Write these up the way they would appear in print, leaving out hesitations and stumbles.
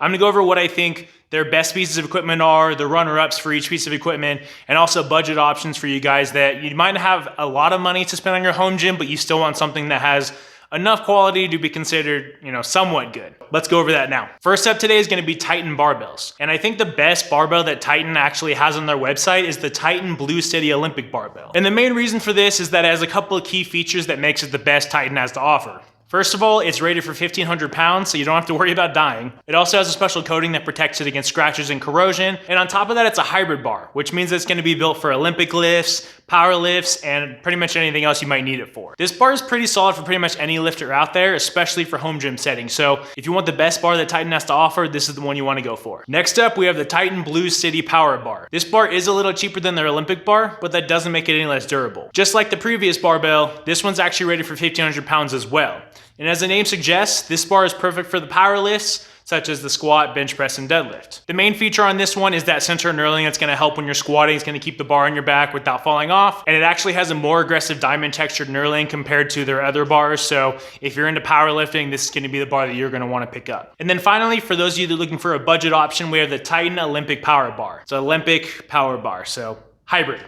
I'm gonna go over what I think their best pieces of equipment are, the runner-ups for each piece of equipment, and also budget options for you guys that you might have a lot of money to spend on your home gym, but you still want something that has enough quality to be considered, somewhat good. Let's go over that now. First up today is gonna be Titan barbells. And I think the best barbell that Titan actually has on their website is the Titan Blue City Olympic barbell. And the main reason for this is that it has a couple of key features that makes it the best Titan has to offer. First of all, it's rated for 1,500 pounds, so you don't have to worry about dying. It also has a special coating that protects it against scratches and corrosion. And on top of that, it's a hybrid bar, which means it's gonna be built for Olympic lifts, power lifts, and pretty much anything else you might need it for. This bar is pretty solid for pretty much any lifter out there, especially for home gym settings. So if you want the best bar that Titan has to offer, this is the one you wanna go for. Next up, we have the Titan Blue City Power Bar. This bar is a little cheaper than their Olympic bar, but that doesn't make it any less durable. Just like the previous barbell, this one's actually rated for 1,500 pounds as well. And as the name suggests, this bar is perfect for the power lifts, such as the squat, bench press, and deadlift. The main feature on this one is that center knurling that's gonna help when you're squatting. It's gonna keep the bar on your back without falling off. And it actually has a more aggressive diamond textured knurling compared to their other bars. So if you're into powerlifting, this is gonna be the bar that you're gonna wanna pick up. And then finally, for those of you that are looking for a budget option, we have the Titan Olympic Power Bar. It's an Olympic power bar, so hybrid.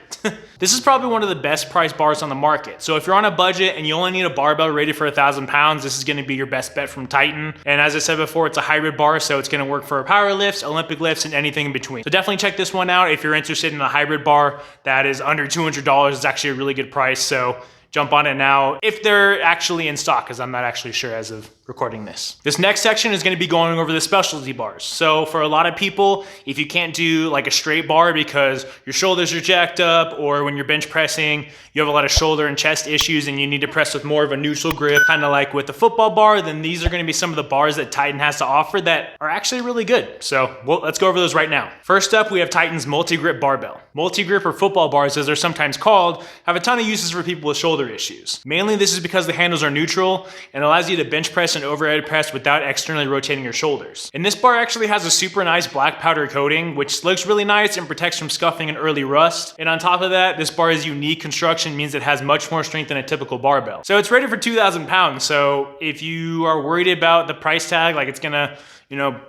This is probably one of the best priced bars on the market. So if you're on a budget and you only need a barbell rated for 1,000 pounds, this is gonna be your best bet from Titan. And as I said before, it's a hybrid bar, so it's gonna work for power lifts, Olympic lifts, and anything in between. So definitely check this one out if you're interested in a hybrid bar that is under $200. It's actually a really good price, so jump on it now if they're actually in stock, because I'm not actually sure as of recording this. This next section is going to be going over the specialty bars. So for a lot of people, if you can't do like a straight bar because your shoulders are jacked up, or when you're bench pressing, you have a lot of shoulder and chest issues and you need to press with more of a neutral grip, kind of like with the football bar, then these are going to be some of the bars that Titan has to offer that are actually really good. So let's go over those right now. First up, we have Titan's multi-grip barbell. Multi-grip, or football bars as they're sometimes called, have a ton of uses for people with shoulder issues. Mainly this is because the handles are neutral and allows you to bench press and overhead press without externally rotating your shoulders. And this bar actually has a super nice black powder coating, which looks really nice and protects from scuffing and early rust. And on top of that, this bar's unique construction means it has much more strength than a typical barbell. So it's rated for 2,000 pounds. So if you are worried about the price tag, like it's gonna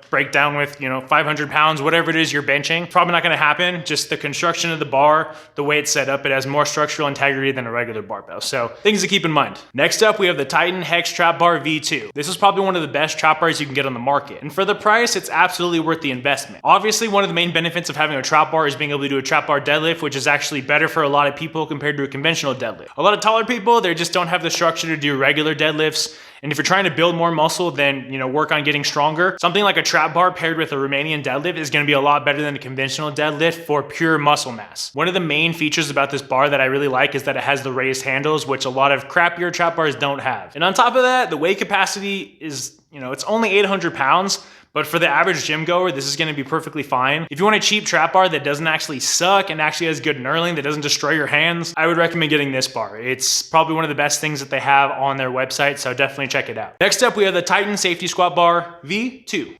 break down with, 500 pounds, whatever it is you're benching, probably not gonna happen. Just the construction of the bar, the way it's set up, it has more structural integrity than a regular barbell. So things to keep in mind. Next up, we have the Titan Hex Trap Bar V2. This is probably one of the best trap bars you can get on the market. And for the price, it's absolutely worth the investment. Obviously, one of the main benefits of having a trap bar is being able to do a trap bar deadlift, which is actually better for a lot of people compared to a conventional deadlift. A lot of taller people, they just don't have the structure to do regular deadlifts. And if you're trying to build more muscle, then work on getting stronger. Something like a trap bar paired with a Romanian deadlift is gonna be a lot better than a conventional deadlift for pure muscle mass. One of the main features about this bar that I really like is that it has the raised handles, which a lot of crappier trap bars don't have. And on top of that, the weight capacity is, it's only 800 pounds, but for the average gym goer, this is gonna be perfectly fine. If you want a cheap trap bar that doesn't actually suck and actually has good knurling, that doesn't destroy your hands, I would recommend getting this bar. It's probably one of the best things that they have on their website, so definitely check it out. Next up, we have the Titan Safety Squat Bar V2.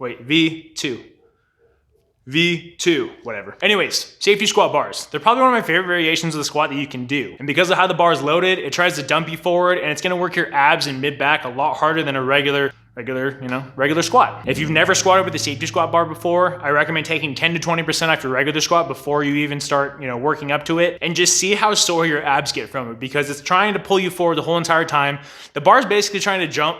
V2, whatever. Anyways, safety squat bars. They're probably one of my favorite variations of the squat that you can do. And because of how the bar is loaded, it tries to dump you forward, and it's gonna work your abs and mid-back a lot harder than a regular squat. If you've never squatted with a safety squat bar before, I recommend taking 10 to 20% off your regular squat before you even start, working up to it, and just see how sore your abs get from it, because it's trying to pull you forward the whole entire time. The bar is basically trying to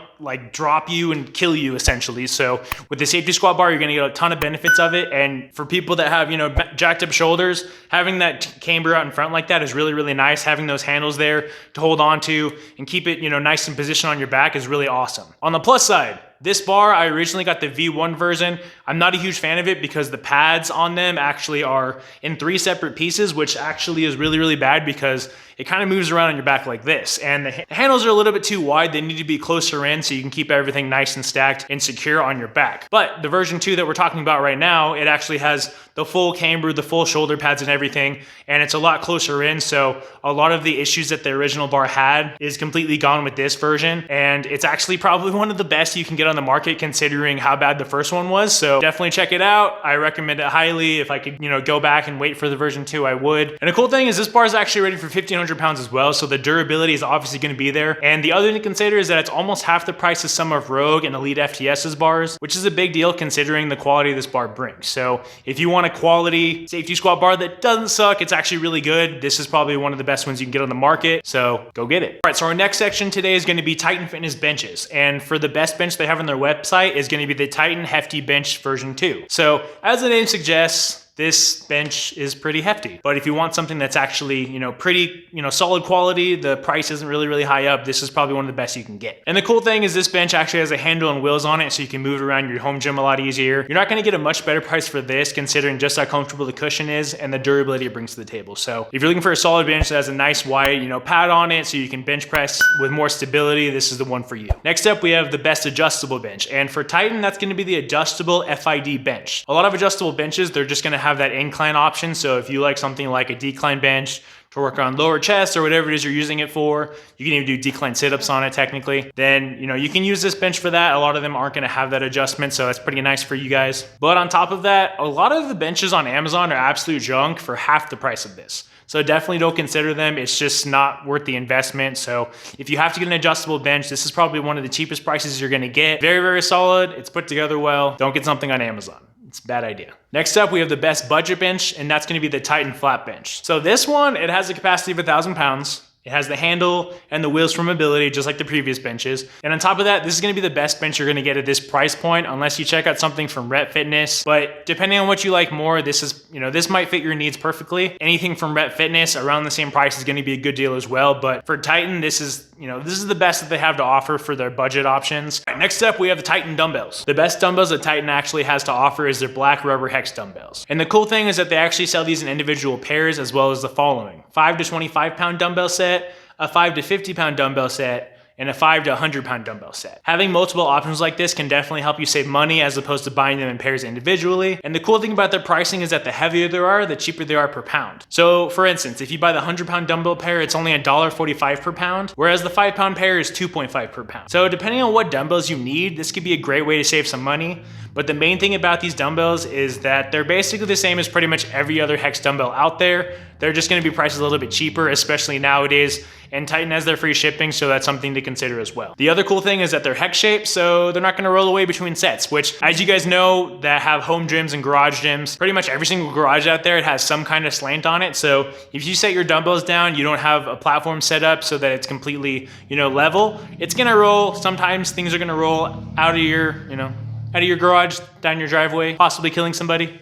drop you and kill you essentially. So with the safety squat bar, you're gonna get a ton of benefits of it. And for people that have, jacked up shoulders, having that camber out in front like that is really, really nice. Having those handles there to hold on to and keep it, nice and positioned on your back is really awesome. On the plus side, this bar, I originally got the V1 version. I'm not a huge fan of it because the pads on them actually are in 3 separate pieces, which actually is really, really bad because it kind of moves around on your back like this. And the handles are a little bit too wide. They need to be closer in so you can keep everything nice and stacked and secure on your back. But the version 2 that we're talking about right now, it actually has the full camber, the full shoulder pads and everything, and it's a lot closer in. So a lot of the issues that the original bar had is completely gone with this version. And it's actually probably one of the best you can get on on the market considering how bad the first one was. So definitely check it out. I recommend it highly. If I could, go back and wait for the version 2, I would. And the cool thing is this bar is actually rated for 1,500 pounds as well. So the durability is obviously going to be there. And the other thing to consider is that it's almost half the price of some of Rogue and Elite FTS's bars, which is a big deal considering the quality this bar brings. So if you want a quality safety squat bar that doesn't suck, it's actually really good, this is probably one of the best ones you can get on the market. So go get it. All right, so our next section today is going to be Titan Fitness benches. And for the best bench they have on their website is going to be the Titan Hefty Bench version 2. So as the name suggests, this bench is pretty hefty. But if you want something that's actually, pretty, solid quality, the price isn't really high up, this is probably one of the best you can get. And the cool thing is this bench actually has a handle and wheels on it, so you can move it around your home gym a lot easier. You're not gonna get a much better price for this considering just how comfortable the cushion is and the durability it brings to the table. So if you're looking for a solid bench that has a nice wide, pad on it so you can bench press with more stability, this is the one for you. Next up, we have the best adjustable bench. And for Titan, that's gonna be the adjustable FID bench. A lot of adjustable benches, they're just gonna have that incline option. So if you like something like a decline bench to work on lower chest or whatever it is you're using it for, you can even do decline sit-ups on it technically, then you can use this bench for that. A lot of them aren't going to have that adjustment, so that's pretty nice for you guys. But on top of that, a lot of the benches on Amazon are absolute junk for half the price of this. So definitely don't consider them. It's just not worth the investment. So if you have to get an adjustable bench, this is probably one of the cheapest prices you're going to get. Very solid. It's put together well. Don't get something on Amazon. It's a bad idea. Next up, we have the best budget bench, and that's gonna be the Titan Flat Bench. So this one, it has a capacity of 1,000 pounds. It has the handle and the wheels for mobility, just like the previous benches. And on top of that, this is gonna be the best bench you're gonna get at this price point, unless you check out something from Rep Fitness. But depending on what you like more, this is, this might fit your needs perfectly. Anything from Rep Fitness around the same price is gonna be a good deal as well. But for Titan, this is the best that they have to offer for their budget options. All right, next up, we have the Titan Dumbbells. The best dumbbells that Titan actually has to offer is their black rubber Hex dumbbells. And the cool thing is that they actually sell these in individual pairs, as well as the following: 5 to 25 pound dumbbell set, a 5 to 50 pound dumbbell set, and a 5 to 100 pound dumbbell set. Having multiple options like this can definitely help you save money as opposed to buying them in pairs individually. And the cool thing about their pricing is that the heavier they are, the cheaper they are per pound. So for instance, if you buy the 100 pound dumbbell pair, it's only $1.45 per pound, whereas the 5 pound pair is $2.5 per pound. So depending on what dumbbells you need, this could be a great way to save some money. But the main thing about these dumbbells is that they're basically the same as pretty much every other Hex dumbbell out there. They're just gonna be priced a little bit cheaper, especially nowadays. And Titan has their free shipping, so that's something to consider as well. The other cool thing is that they're Hex shaped, so they're not gonna roll away between sets, which, as you guys know that have home gyms and garage gyms, pretty much every single garage out there, it has some kind of slant on it. So if you set your dumbbells down, you don't have a platform set up so that it's completely, level, it's gonna roll. Sometimes things are gonna roll out of your, out of your garage, down your driveway, possibly killing somebody.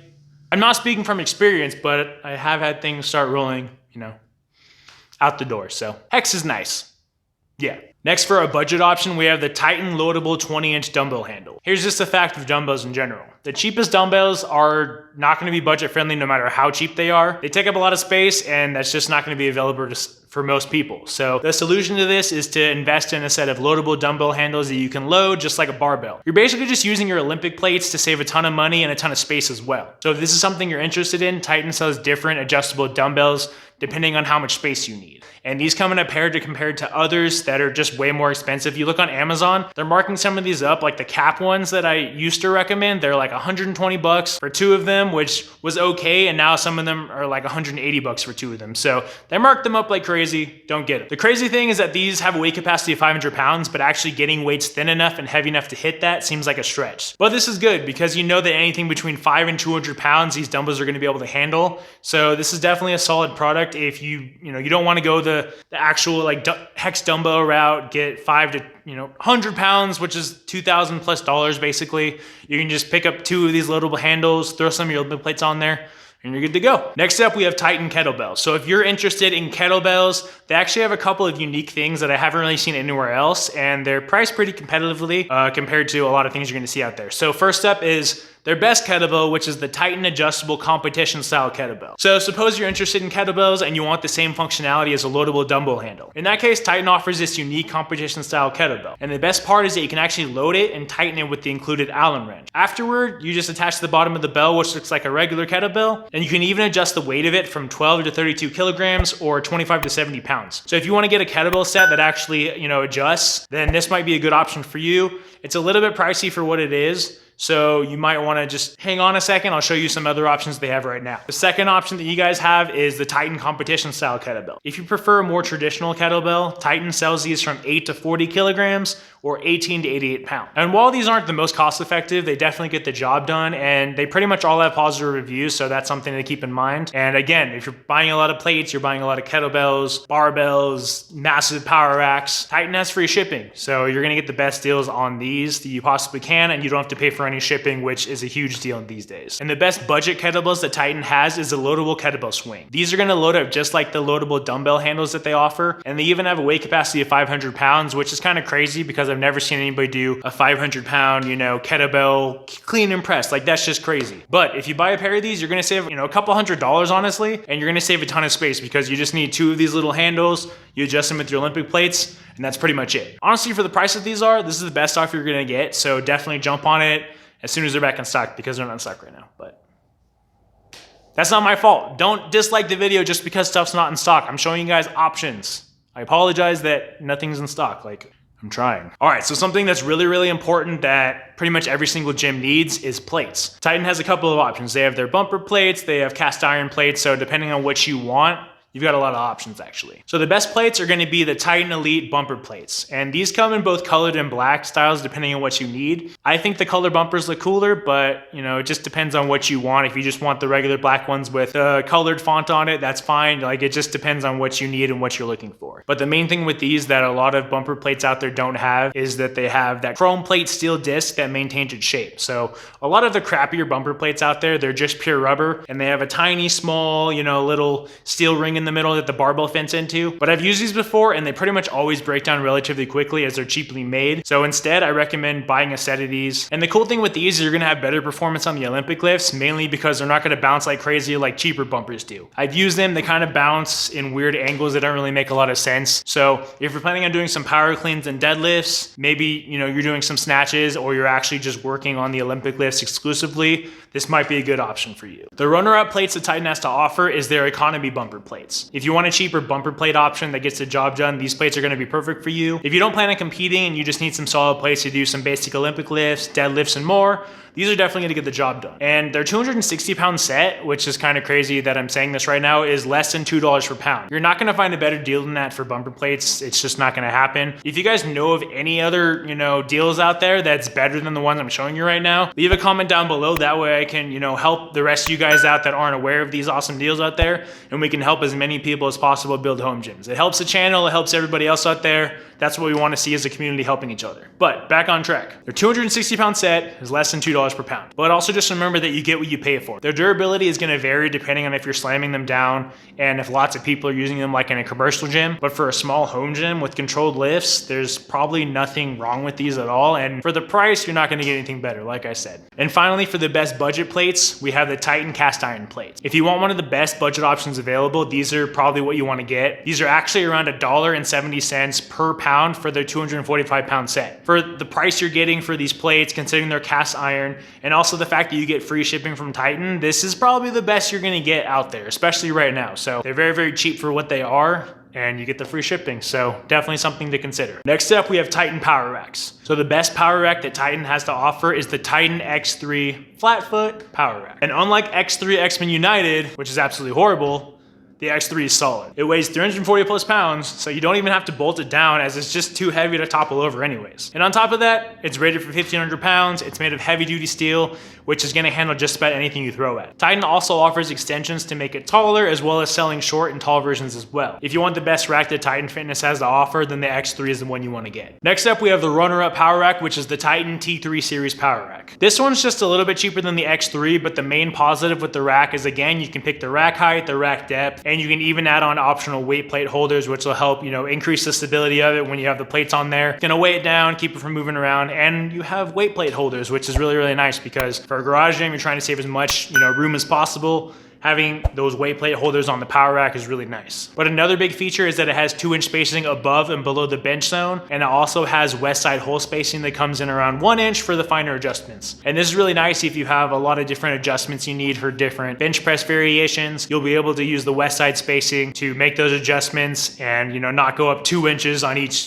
I'm not speaking from experience, but I have had things start rolling, out the door. So Hex is nice. Yeah. Next, for our budget option, we have the Titan Loadable 20-inch dumbbell handle. Here's just a fact of dumbbells in general. The cheapest dumbbells are not going to be budget friendly no matter how cheap they are. They take up a lot of space, and that's just not going to be available for most people. So the solution to this is to invest in a set of loadable dumbbell handles that you can load just like a barbell. You're basically just using your Olympic plates to save a ton of money and a ton of space as well. So if this is something you're interested in, Titan sells different adjustable dumbbells depending on how much space you need. And these come in a pair compared to others that are just way more expensive. You look on Amazon, they're marking some of these up, like the cap ones that I used to recommend. They're like 120 bucks for 2 of them, which was okay. And now some of them are like 180 bucks for 2 of them. So they marked them up like crazy. Don't get it. The crazy thing is that these have a weight capacity of 500 pounds, but actually getting weights thin enough and heavy enough to hit that seems like a stretch. But this is good because you know that anything between 5 and 200 pounds, these dumbbells are going to be able to handle. So this is definitely a solid product. If you don't want to go the actual like Hex dumbbell route, get 5 to 100 pounds, which is $2,000+ basically. You can just pick up 2 of these loadable handles, throw some of your Olympic plates on there, and you're good to go. Next up, we have Titan Kettlebells. So if you're interested in kettlebells, they actually have a couple of unique things that I haven't really seen anywhere else, and they're priced pretty competitively compared to a lot of things you're gonna see out there. So first up is their best kettlebell, which is the Titan adjustable competition style kettlebell. So suppose you're interested in kettlebells and you want the same functionality as a loadable dumbbell handle. In that case, Titan offers this unique competition style kettlebell. And the best part is that you can actually load it and tighten it with the included Allen wrench. Afterward, you just attach to the bottom of the bell, which looks like a regular kettlebell, and you can even adjust the weight of it from 12 to 32 kilograms or 25 to 70 pounds. So if you want to get a kettlebell set that actually, adjusts, then this might be a good option for you. It's a little bit pricey for what it is, so you might want to just hang on a second. I'll show you some other options they have right now. The second option that you guys have is the Titan competition style kettlebell. If you prefer a more traditional kettlebell, Titan sells these from 8 to 40 kilograms or 18 to 88 pounds. And while these aren't the most cost effective, they definitely get the job done, and they pretty much all have positive reviews, so that's something to keep in mind. And again, if you're buying a lot of plates, you're buying a lot of kettlebells, barbells, massive power racks, Titan has free shipping. So you're gonna get the best deals on these that you possibly can, and you don't have to pay for any shipping, which is a huge deal these days. And the best budget kettlebells that Titan has is the loadable kettlebell swing. These are gonna load up just like the loadable dumbbell handles that they offer, and they even have a weight capacity of 500 pounds, which is kind of crazy because I've never seen anybody do a 500 pound, kettlebell clean and press. Like, that's just crazy. But if you buy a pair of these, you're gonna save, a couple $100 honestly, and you're gonna save a ton of space because you just need 2 of these little handles, you adjust them with your Olympic plates, and that's pretty much it. Honestly, for the price that these are, this is the best offer you're gonna get, so definitely jump on it as soon as they're back in stock, because they're not in stock right now. But that's not my fault. Don't dislike the video just because stuff's not in stock. I'm showing you guys options. I apologize that nothing's in stock. I'm trying. All right, so something that's really, really important that pretty much every single gym needs is plates. Titan has a couple of options. They have their bumper plates, they have cast iron plates, so depending on what you want, you've got a lot of options actually. So the best plates are gonna be the Titan Elite bumper plates. And these come in both colored and black styles depending on what you need. I think the color bumpers look cooler, but it just depends on what you want. If you just want the regular black ones with a colored font on it, that's fine. It just depends on what you need and what you're looking for. But the main thing with these that a lot of bumper plates out there don't have is that they have that chrome plate steel disc that maintains its shape. So a lot of the crappier bumper plates out there, they're just pure rubber and they have a tiny, small, little steel ring in the middle that the barbell fits into. But I've used these before and they pretty much always break down relatively quickly as they're cheaply made. So instead, I recommend buying a set of these. And the cool thing with these is you're gonna have better performance on the Olympic lifts, mainly because they're not gonna bounce like crazy like cheaper bumpers do. I've used them, they kind of bounce in weird angles that don't really make a lot of sense. So if you're planning on doing some power cleans and deadlifts, maybe you're doing some snatches or you're actually just working on the Olympic lifts exclusively, this might be a good option for you. The runner-up plates that Titan has to offer is their economy bumper plates. If you want a cheaper bumper plate option that gets the job done, these plates are gonna be perfect for you. If you don't plan on competing and you just need some solid plates to do some basic Olympic lifts, deadlifts, and more, these are definitely gonna get the job done. And their 260 pound set, which is kind of crazy that I'm saying this right now, is less than $2 per pound. You're not gonna find a better deal than that for bumper plates. It's just not gonna happen. If you guys know of any other, deals out there that's better than the ones I'm showing you right now, leave a comment down below. That way I can, help the rest of you guys out that aren't aware of these awesome deals out there, and we can help as many people as possible build home gyms. It helps the channel, it helps everybody else out there. That's what we wanna see as a community, helping each other. But back on track. Their 260 pound set is less than $2 per pound. But also just remember that you get what you pay for. Their durability is gonna vary depending on if you're slamming them down and if lots of people are using them like in a commercial gym. But for a small home gym with controlled lifts, there's probably nothing wrong with these at all. And for the price, you're not gonna get anything better, like I said. And finally, for the best budget plates, we have the Titan cast iron plates. If you want one of the best budget options available, these are probably what you wanna get. These are actually around $1.70 per pound for their 245 pound set. For the price you're getting for these plates, considering they're cast iron, and also the fact that you get free shipping from Titan, this is probably the best you're gonna get out there, especially right now. So they're very, very cheap for what they are, and you get the free shipping. So definitely something to consider. Next up, we have Titan power racks. So the best power rack that Titan has to offer is the Titan X3 flat foot power rack. And unlike X3 X-Men United, which is absolutely horrible, the X3 is solid. It weighs 340 plus pounds, so you don't even have to bolt it down as it's just too heavy to topple over anyways. And on top of that, it's rated for 1,500 pounds. It's made of heavy duty steel, which is gonna handle just about anything you throw at. Titan also offers extensions to make it taller, as well as selling short and tall versions as well. If you want the best rack that Titan Fitness has to offer, then the X3 is the one you wanna get. Next up, we have the runner-up power rack, which is the Titan T3 series power rack. This one's just a little bit cheaper than the X3, but the main positive with the rack is, again, you can pick the rack height, the rack depth, And you can even add on optional weight plate holders, which will help, increase the stability of it when you have the plates on there. It's gonna weigh it down, keep it from moving around, and you have weight plate holders, which is really, really nice because for a garage gym, you're trying to save as much, room as possible. Having those weight plate holders on the power rack is really nice. But another big feature is that it has 2-inch spacing above and below the bench zone, and it also has west side hole spacing that comes in around 1 inch for the finer adjustments. And this is really nice if you have a lot of different adjustments you need for different bench press variations. You'll be able to use the west side spacing to make those adjustments and not go up 2 inches on each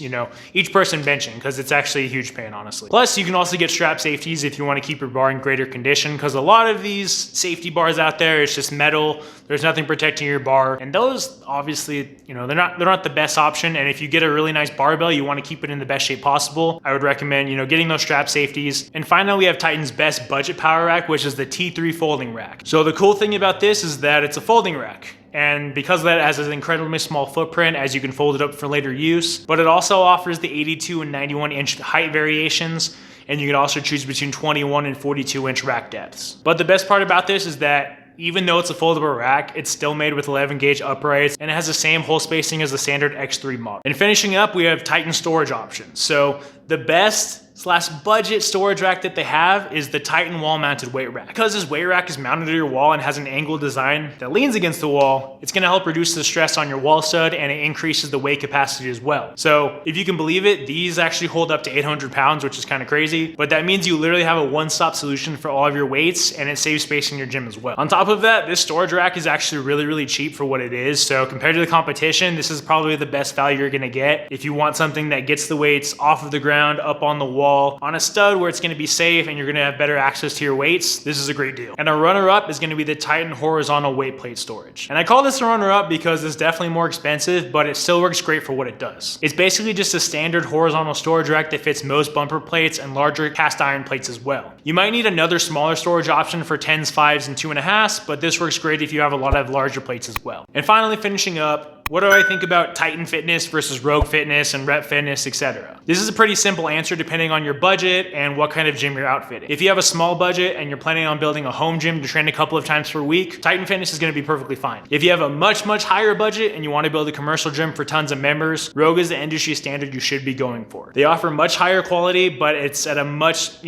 person benching, because it's actually a huge pain, honestly. Plus, you can also get strap safeties if you want to keep your bar in greater condition, because a lot of these safety bars out there, it's just metal, there's nothing protecting your bar, and those obviously, they're not the best option. And if you get a really nice barbell, you want to keep it in the best shape possible, I would recommend, getting those strap safeties. And finally, we have Titan's best budget power rack, which is the T3 folding rack. So the cool thing about this is that it's a folding rack. And because of that, it has an incredibly small footprint, as you can fold it up for later use. But it also offers the 82 and 91 inch height variations, and you can also choose between 21 and 42 inch rack depths. But the best part about this is that even though it's a foldable rack, it's still made with 11 gauge uprights, and it has the same hole spacing as the standard X3 model. And finishing up, we have Titan storage options. So the best / budget storage rack that they have is the Titan wall mounted weight rack. Because this weight rack is mounted to your wall and has an angled design that leans against the wall, it's gonna help reduce the stress on your wall stud, and it increases the weight capacity as well. So if you can believe it, these actually hold up to 800 pounds, which is kind of crazy, but that means you literally have a one-stop solution for all of your weights, and it saves space in your gym as well. On top of that, this storage rack is actually really, really cheap for what it is. So compared to the competition, this is probably the best value you're gonna get if you want something that gets the weights off of the ground, up on the wall, on a stud where it's going to be safe and you're going to have better access to your weights. This is a great deal. And a runner-up is going to be the Titan horizontal weight plate storage. And I call this a runner-up because it's definitely more expensive, but it still works great for what it does. It's basically just a standard horizontal storage rack that fits most bumper plates and larger cast iron plates as well. You might need another smaller storage option for 10s, 5s, and 2.5s, but this works great if you have a lot of larger plates as well. And finally, finishing up, what do I think about Titan Fitness versus Rogue Fitness and Rep Fitness, etc.? This is a pretty simple answer depending on your budget and what kind of gym you're outfitting. If you have a small budget and you're planning on building a home gym to train a couple of times per week, Titan Fitness is going to be perfectly fine. If you have a much, much higher budget and you want to build a commercial gym for tons of members, Rogue is the industry standard you should be going for. They offer much higher quality, but it's at a much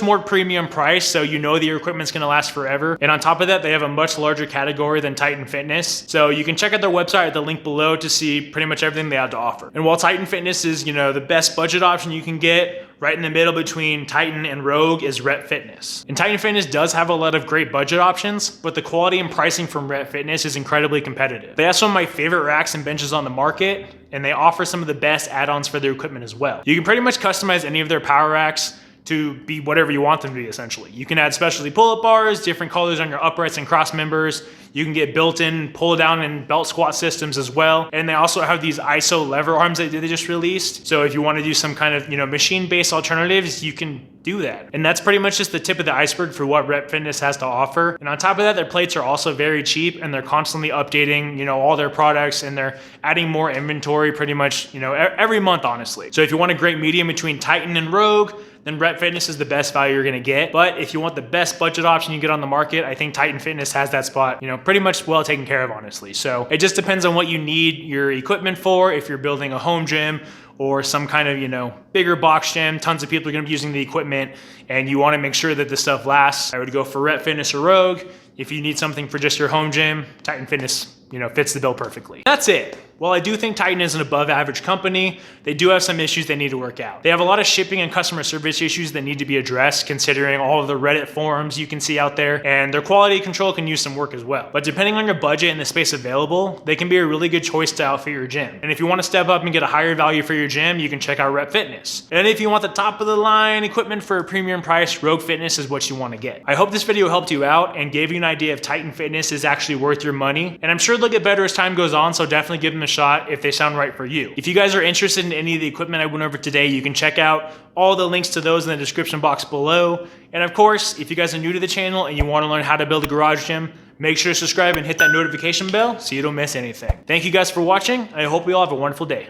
more premium price, so that your equipment's going to last forever. And on top of that, they have a much larger category than Titan Fitness. So you can check out their website at the link below to see pretty much everything they have to offer. And while Titan Fitness is, the best budget option you can get, right in the middle between Titan and Rogue is Rep Fitness. And Titan Fitness does have a lot of great budget options, but the quality and pricing from Rep Fitness is incredibly competitive. They have some of my favorite racks and benches on the market, and they offer some of the best add-ons for their equipment as well. You can pretty much customize any of their power racks to be whatever you want them to be, essentially. You can add specialty pull-up bars, different colors on your uprights and cross members. You can get built-in pull-down and belt squat systems as well. And they also have these ISO lever arms that they just released. So if you want to do some kind of, machine-based alternatives, you can do that. And that's pretty much just the tip of the iceberg for what Rep Fitness has to offer. And on top of that, their plates are also very cheap, and they're constantly updating, all their products, and they're adding more inventory pretty much, every month, honestly. So if you want a great medium between Titan and Rogue, then Rep Fitness is the best value you're gonna get. But if you want the best budget option you get on the market, I think Titan Fitness has that spot, pretty much well taken care of, honestly. So it just depends on what you need your equipment for. If you're building a home gym or some kind of, bigger box gym, tons of people are gonna be using the equipment, and you wanna make sure that the stuff lasts, I would go for Rep Fitness or Rogue. If you need something for just your home gym, Titan Fitness, fits the bill perfectly. That's it. While I do think Titan is an above average company, they do have some issues they need to work out. They have a lot of shipping and customer service issues that need to be addressed, considering all of the Reddit forums you can see out there, and their quality control can use some work as well. But depending on your budget and the space available, they can be a really good choice to outfit your gym. And if you want to step up and get a higher value for your gym, you can check out Rep Fitness. And if you want the top of the line equipment for a premium price, Rogue Fitness is what you want to get. I hope this video helped you out and gave you an idea if Titan Fitness is actually worth your money. And I'm sure they'll get better as time goes on, so definitely give them a shot if they sound right for you. If you guys are interested in any of the equipment I went over today, you can check out all the links to those in the description box below. And of course, if you guys are new to the channel and you want to learn how to build a garage gym, make sure to subscribe and hit that notification bell so you don't miss anything. Thank you guys for watching. I hope we all have a wonderful day.